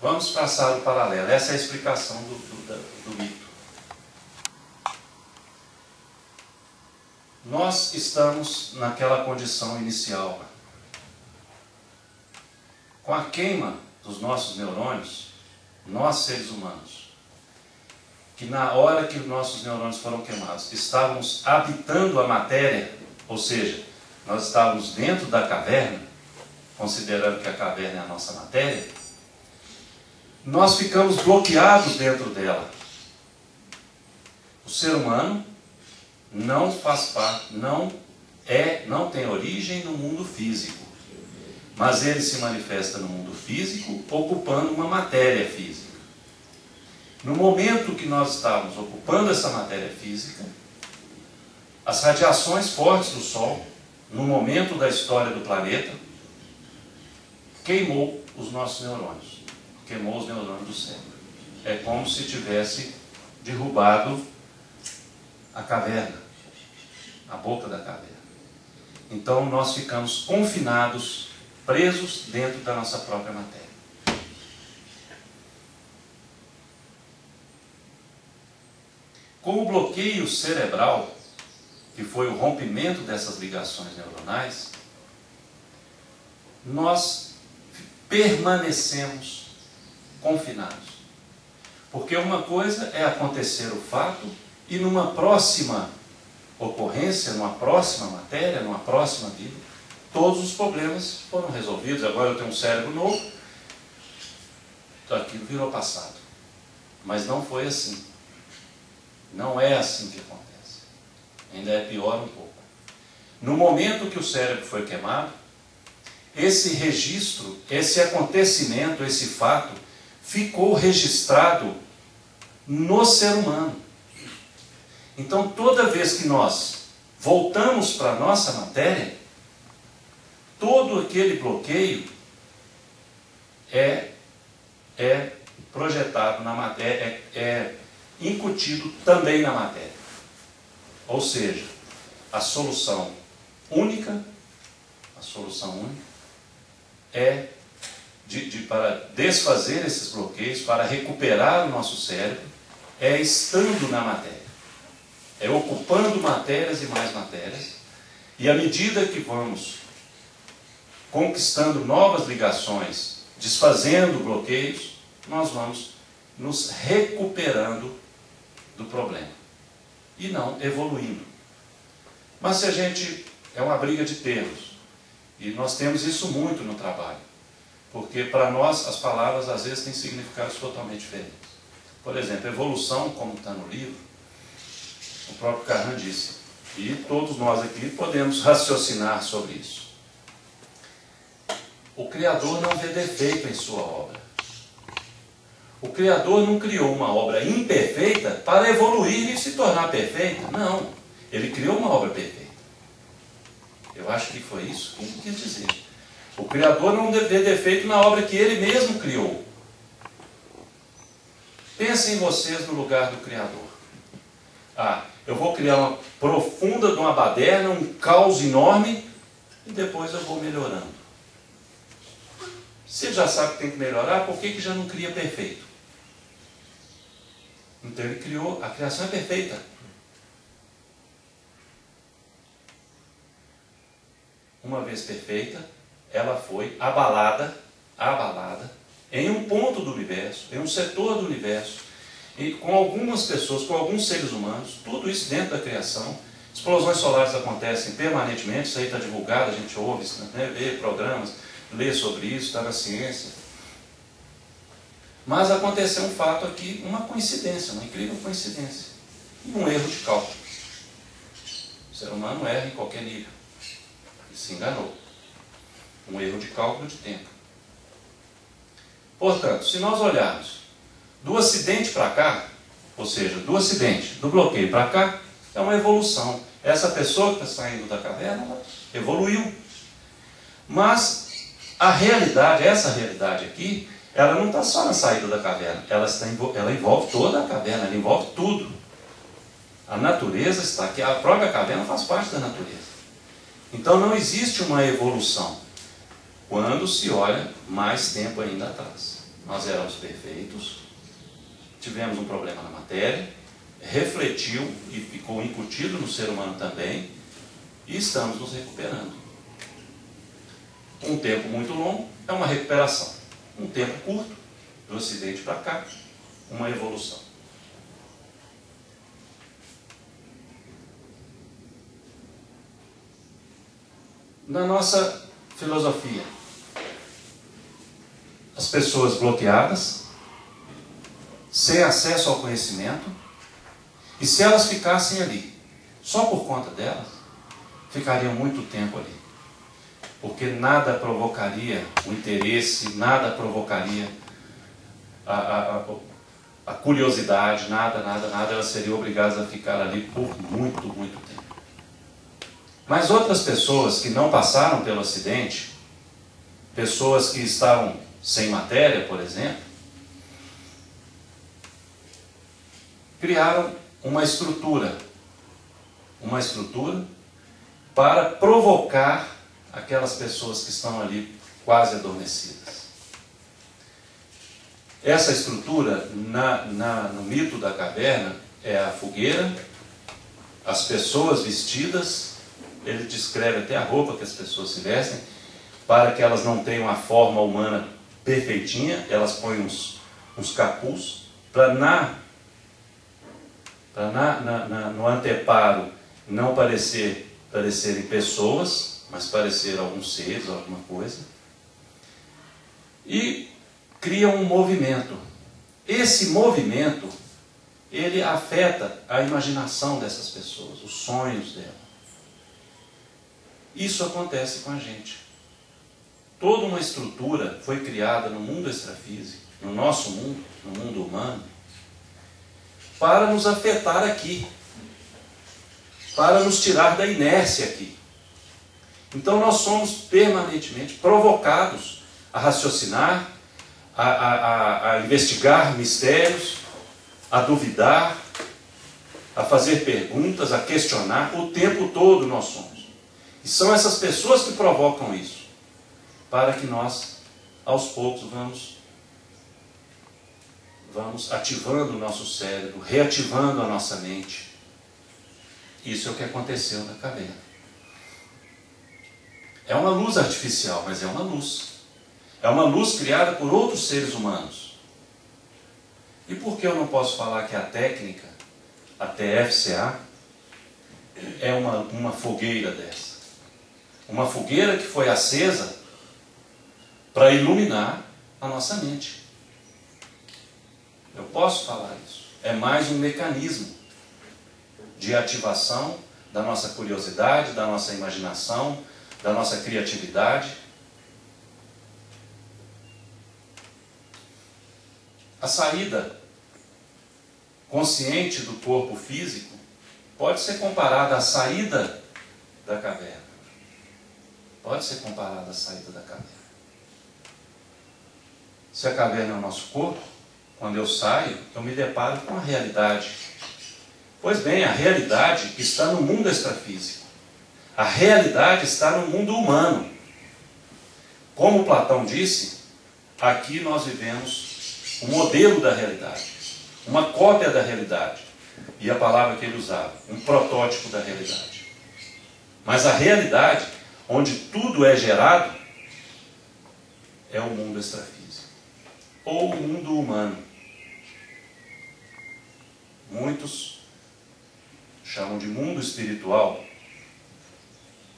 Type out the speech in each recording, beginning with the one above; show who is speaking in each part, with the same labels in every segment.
Speaker 1: Vamos traçar o paralelo. Essa é a explicação do mito. Nós estamos naquela condição inicial. Com a queima dos nossos neurônios, nós seres humanos, que na hora que os nossos neurônios foram queimados, estávamos habitando a matéria, ou seja, nós estávamos dentro da caverna, considerando que a caverna é a nossa matéria, nós ficamos bloqueados dentro dela. O ser humano não faz parte, não tem origem no mundo físico, mas ele se manifesta no mundo físico, ocupando uma matéria física. No momento que nós estávamos ocupando essa matéria física, as radiações fortes do Sol, no momento da história do planeta, queimou os nossos neurônios, queimou os neurônios do cérebro. É como se tivesse derrubado a caverna, a boca da caverna. Então nós ficamos confinados, presos dentro da nossa própria matéria. Com o bloqueio cerebral, que foi o rompimento dessas ligações neuronais, nós permanecemos confinados. Porque uma coisa é acontecer o fato e numa próxima ocorrência, numa próxima matéria, numa próxima vida, todos os problemas foram resolvidos. Agora eu tenho um cérebro novo, aquilo virou passado. Mas não foi assim. Não é assim que acontece. Ainda é pior um pouco. No momento que o cérebro foi queimado, esse registro, esse acontecimento, esse fato, ficou registrado no ser humano. Então, toda vez que nós voltamos para a nossa matéria, todo aquele bloqueio é projetado na matéria, é incutido também na matéria. Ou seja, a solução única é para desfazer esses bloqueios, para recuperar o nosso cérebro, é estando na matéria. É ocupando matérias e mais matérias. E à medida que vamos conquistando novas ligações, desfazendo bloqueios, nós vamos nos recuperando do problema. E não evoluindo. Mas se a gente... é uma briga de termos. E nós temos isso muito no trabalho. Porque para nós as palavras às vezes têm significados totalmente diferentes. Por exemplo, evolução, como está no livro, o próprio Carran disse. E todos nós aqui podemos raciocinar sobre isso. O Criador não vê defeito em sua obra. O Criador não criou uma obra imperfeita para evoluir e se tornar perfeita. Não. Ele criou uma obra perfeita. Eu acho que foi isso que ele quis dizer. O Criador não vê defeito na obra que Ele mesmo criou. Pensem vocês no lugar do Criador. Eu vou criar uma profunda de uma baderna, um caos enorme, e depois eu vou melhorando. Se ele já sabe que tem que melhorar, por que já não cria perfeito? Então ele criou, a criação é perfeita. Uma vez perfeita, ela foi abalada em um ponto do universo, em um setor do universo, e com algumas pessoas, com alguns seres humanos, tudo isso dentro da criação. Explosões solares acontecem permanentemente, isso aí está divulgado, a gente ouve, né, vê programas, lê sobre isso, está na ciência. Mas aconteceu um fato aqui, uma coincidência, uma incrível coincidência, e um erro de cálculo. O ser humano erra em qualquer nível, e se enganou. Um erro de cálculo de tempo. Portanto, se nós olharmos do acidente para cá, ou seja, do acidente, do bloqueio para cá, é uma evolução. Essa pessoa que está saindo da caverna, ela evoluiu. Mas a realidade, essa realidade aqui, ela não está só na saída da caverna, ela envolve toda a caverna, ela envolve tudo. A natureza está aqui, a própria caverna faz parte da natureza. Então não existe uma evolução quando se olha mais tempo ainda atrás. nós éramos perfeitos, tivemos um problema na matéria, refletiu e ficou incutido no ser humano também, e estamos nos recuperando. Um tempo muito longo é uma recuperação. Um tempo curto, do acidente para cá, uma evolução. Na nossa filosofia, as pessoas bloqueadas, sem acesso ao conhecimento, e se elas ficassem ali, só por conta delas, ficariam muito tempo ali. Porque nada provocaria o interesse, nada provocaria a curiosidade, nada, elas seriam obrigadas a ficar ali por muito, muito tempo. Mas outras pessoas que não passaram pelo acidente, pessoas que estavam sem matéria, por exemplo, criaram uma estrutura para provocar aquelas pessoas que estão ali quase adormecidas. Essa estrutura, no mito da caverna, é a fogueira, as pessoas vestidas, ele descreve até a roupa que as pessoas se vestem, para que elas não tenham a forma humana perfeitinha, elas põem uns capuz, para no anteparo não parecerem pessoas, mas parecer alguns seres, alguma coisa. E cria um movimento. Esse movimento, ele afeta a imaginação dessas pessoas, os sonhos delas. Isso acontece com a gente. Toda uma estrutura foi criada no mundo extrafísico, no nosso mundo, no mundo humano, para nos afetar aqui, para nos tirar da inércia aqui. Então nós somos permanentemente provocados a raciocinar, a investigar mistérios, a duvidar, a fazer perguntas, a questionar, o tempo todo nós somos. E são essas pessoas que provocam isso, para que nós, aos poucos, vamos ativando o nosso cérebro, reativando a nossa mente. Isso é o que aconteceu na caverna. É uma luz artificial, mas é uma luz. É uma luz criada por outros seres humanos. E por que eu não posso falar que a técnica, a TFCA, é uma fogueira dessa? Uma fogueira que foi acesa para iluminar a nossa mente. Eu posso falar isso. É mais um mecanismo de ativação da nossa curiosidade, da nossa imaginação, da nossa criatividade. A saída consciente do corpo físico pode ser comparada à saída da caverna. Pode ser comparada à saída da caverna. Se a caverna é o nosso corpo, quando eu saio, eu me deparo com a realidade. Pois bem, a realidade está no mundo extrafísico. A realidade está no mundo humano. Como Platão disse, aqui nós vivemos o modelo da realidade, uma cópia da realidade. E a palavra que ele usava, um protótipo da realidade. Mas a realidade, onde tudo é gerado, é o mundo extrafísico. Ou o mundo humano. Muitos chamam de mundo espiritual.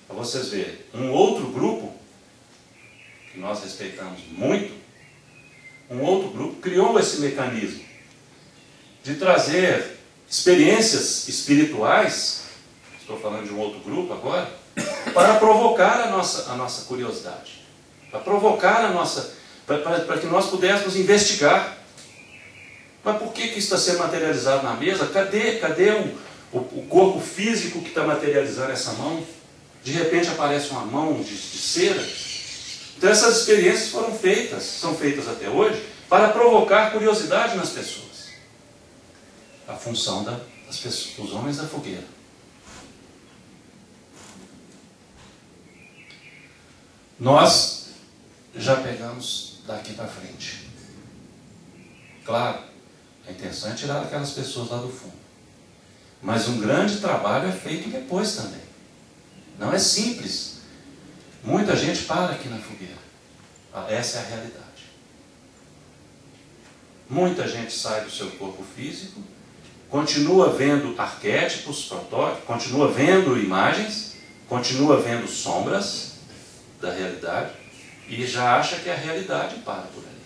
Speaker 1: Para vocês verem, um outro grupo, que nós respeitamos muito, um outro grupo criou esse mecanismo de trazer experiências espirituais, estou falando de um outro grupo agora, para provocar a nossa curiosidade, para provocar para que nós pudéssemos investigar. Mas por que isso está sendo materializado na mesa? Cadê o corpo físico que está materializando essa mão? De repente aparece uma mão de cera. Então essas experiências foram feitas, são feitas até hoje, para provocar curiosidade nas pessoas. A função das pessoas, dos homens da fogueira. Nós já pegamos daqui para frente. Claro, a intenção é tirar aquelas pessoas lá do fundo. Mas um grande trabalho é feito depois também. Não é simples. Muita gente para aqui na fogueira. Essa é a realidade. Muita gente sai do seu corpo físico, continua vendo arquétipos, protótipos, continua vendo imagens, continua vendo sombras da realidade e já acha que a realidade para por ali.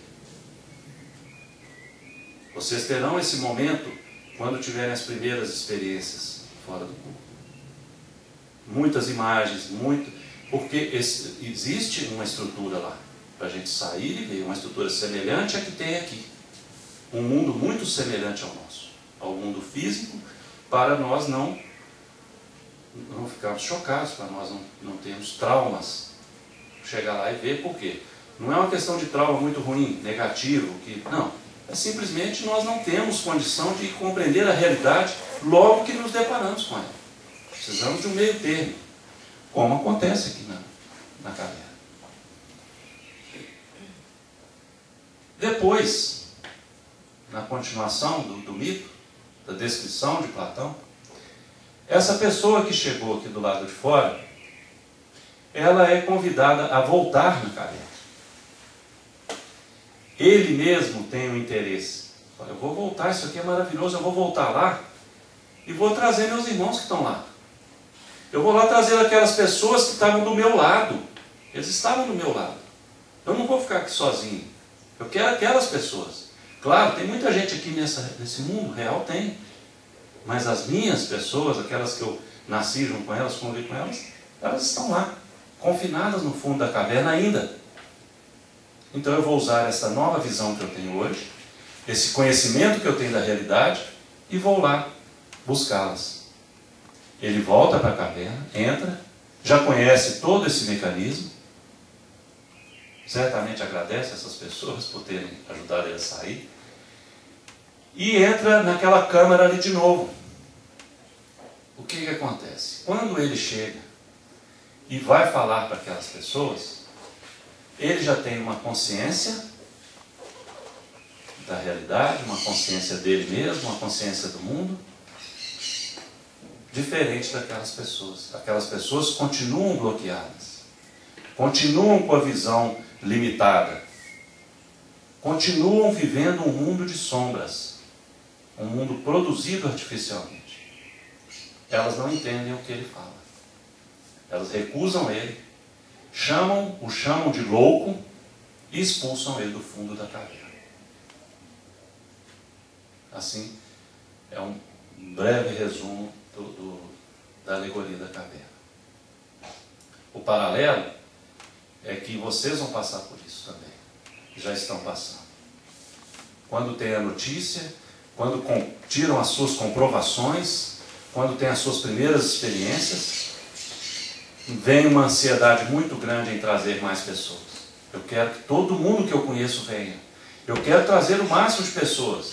Speaker 1: Vocês terão esse momento quando tiverem as primeiras experiências fora do corpo. Muitas imagens, porque existe uma estrutura lá para a gente sair e ver, uma estrutura semelhante à que tem aqui. Um mundo muito semelhante ao nosso, ao mundo físico, para nós não ficarmos chocados, para nós não termos traumas. Chegar lá e ver por quê. Não é uma questão de trauma muito ruim, negativo, não. É simplesmente nós não temos condição de compreender a realidade logo que nos deparamos com ela. Precisamos de um meio termo, como acontece aqui na caverna. Depois, na continuação do mito, da descrição de Platão, essa pessoa que chegou aqui do lado de fora, ela é convidada a voltar na caverna. Ele mesmo tem um interesse. Eu vou voltar, isso aqui é maravilhoso, eu vou voltar lá e vou trazer meus irmãos que estão lá. Eu vou lá trazer aquelas pessoas que estavam do meu lado. Eles estavam do meu lado. Eu não vou ficar aqui sozinho. Eu quero aquelas pessoas. Claro, tem muita gente aqui nesse mundo real, tem. Mas as minhas pessoas, aquelas que eu nasci junto com elas, convivi com elas, elas estão lá, confinadas no fundo da caverna ainda. Então eu vou usar essa nova visão que eu tenho hoje, esse conhecimento que eu tenho da realidade, e vou lá buscá-las. Ele volta para a caverna, entra, já conhece todo esse mecanismo, certamente agradece essas pessoas por terem ajudado ele a sair, e entra naquela câmara ali de novo. O que acontece? Quando ele chega e vai falar para aquelas pessoas, ele já tem uma consciência da realidade, uma consciência dele mesmo, uma consciência do mundo, diferente daquelas pessoas. Aquelas pessoas continuam bloqueadas, continuam com a visão limitada, continuam vivendo um mundo de sombras, um mundo produzido artificialmente. Elas não entendem o que ele fala. Elas recusam ele, o chamam de louco e expulsam ele do fundo da caverna. Assim, é um breve resumo da alegoria da caverna. O paralelo é que vocês vão passar por isso também. Já estão passando. Quando tem a notícia, quando tiram as suas comprovações, quando tem as suas primeiras experiências, vem uma ansiedade muito grande em trazer mais pessoas. Eu quero que todo mundo que eu conheço venha. Eu quero trazer o máximo de pessoas.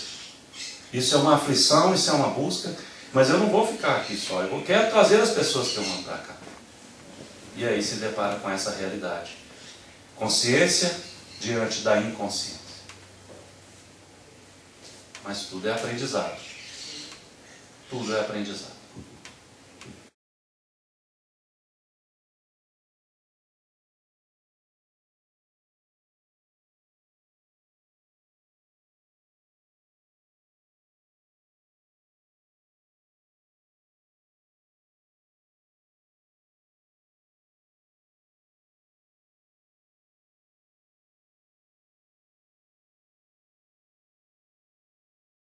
Speaker 1: Isso é uma aflição, isso é uma busca, mas eu não vou ficar aqui só. Eu quero trazer as pessoas que eu mando para cá. E aí se depara com essa realidade. Consciência diante da inconsciência. Mas tudo é aprendizado. Tudo é aprendizado.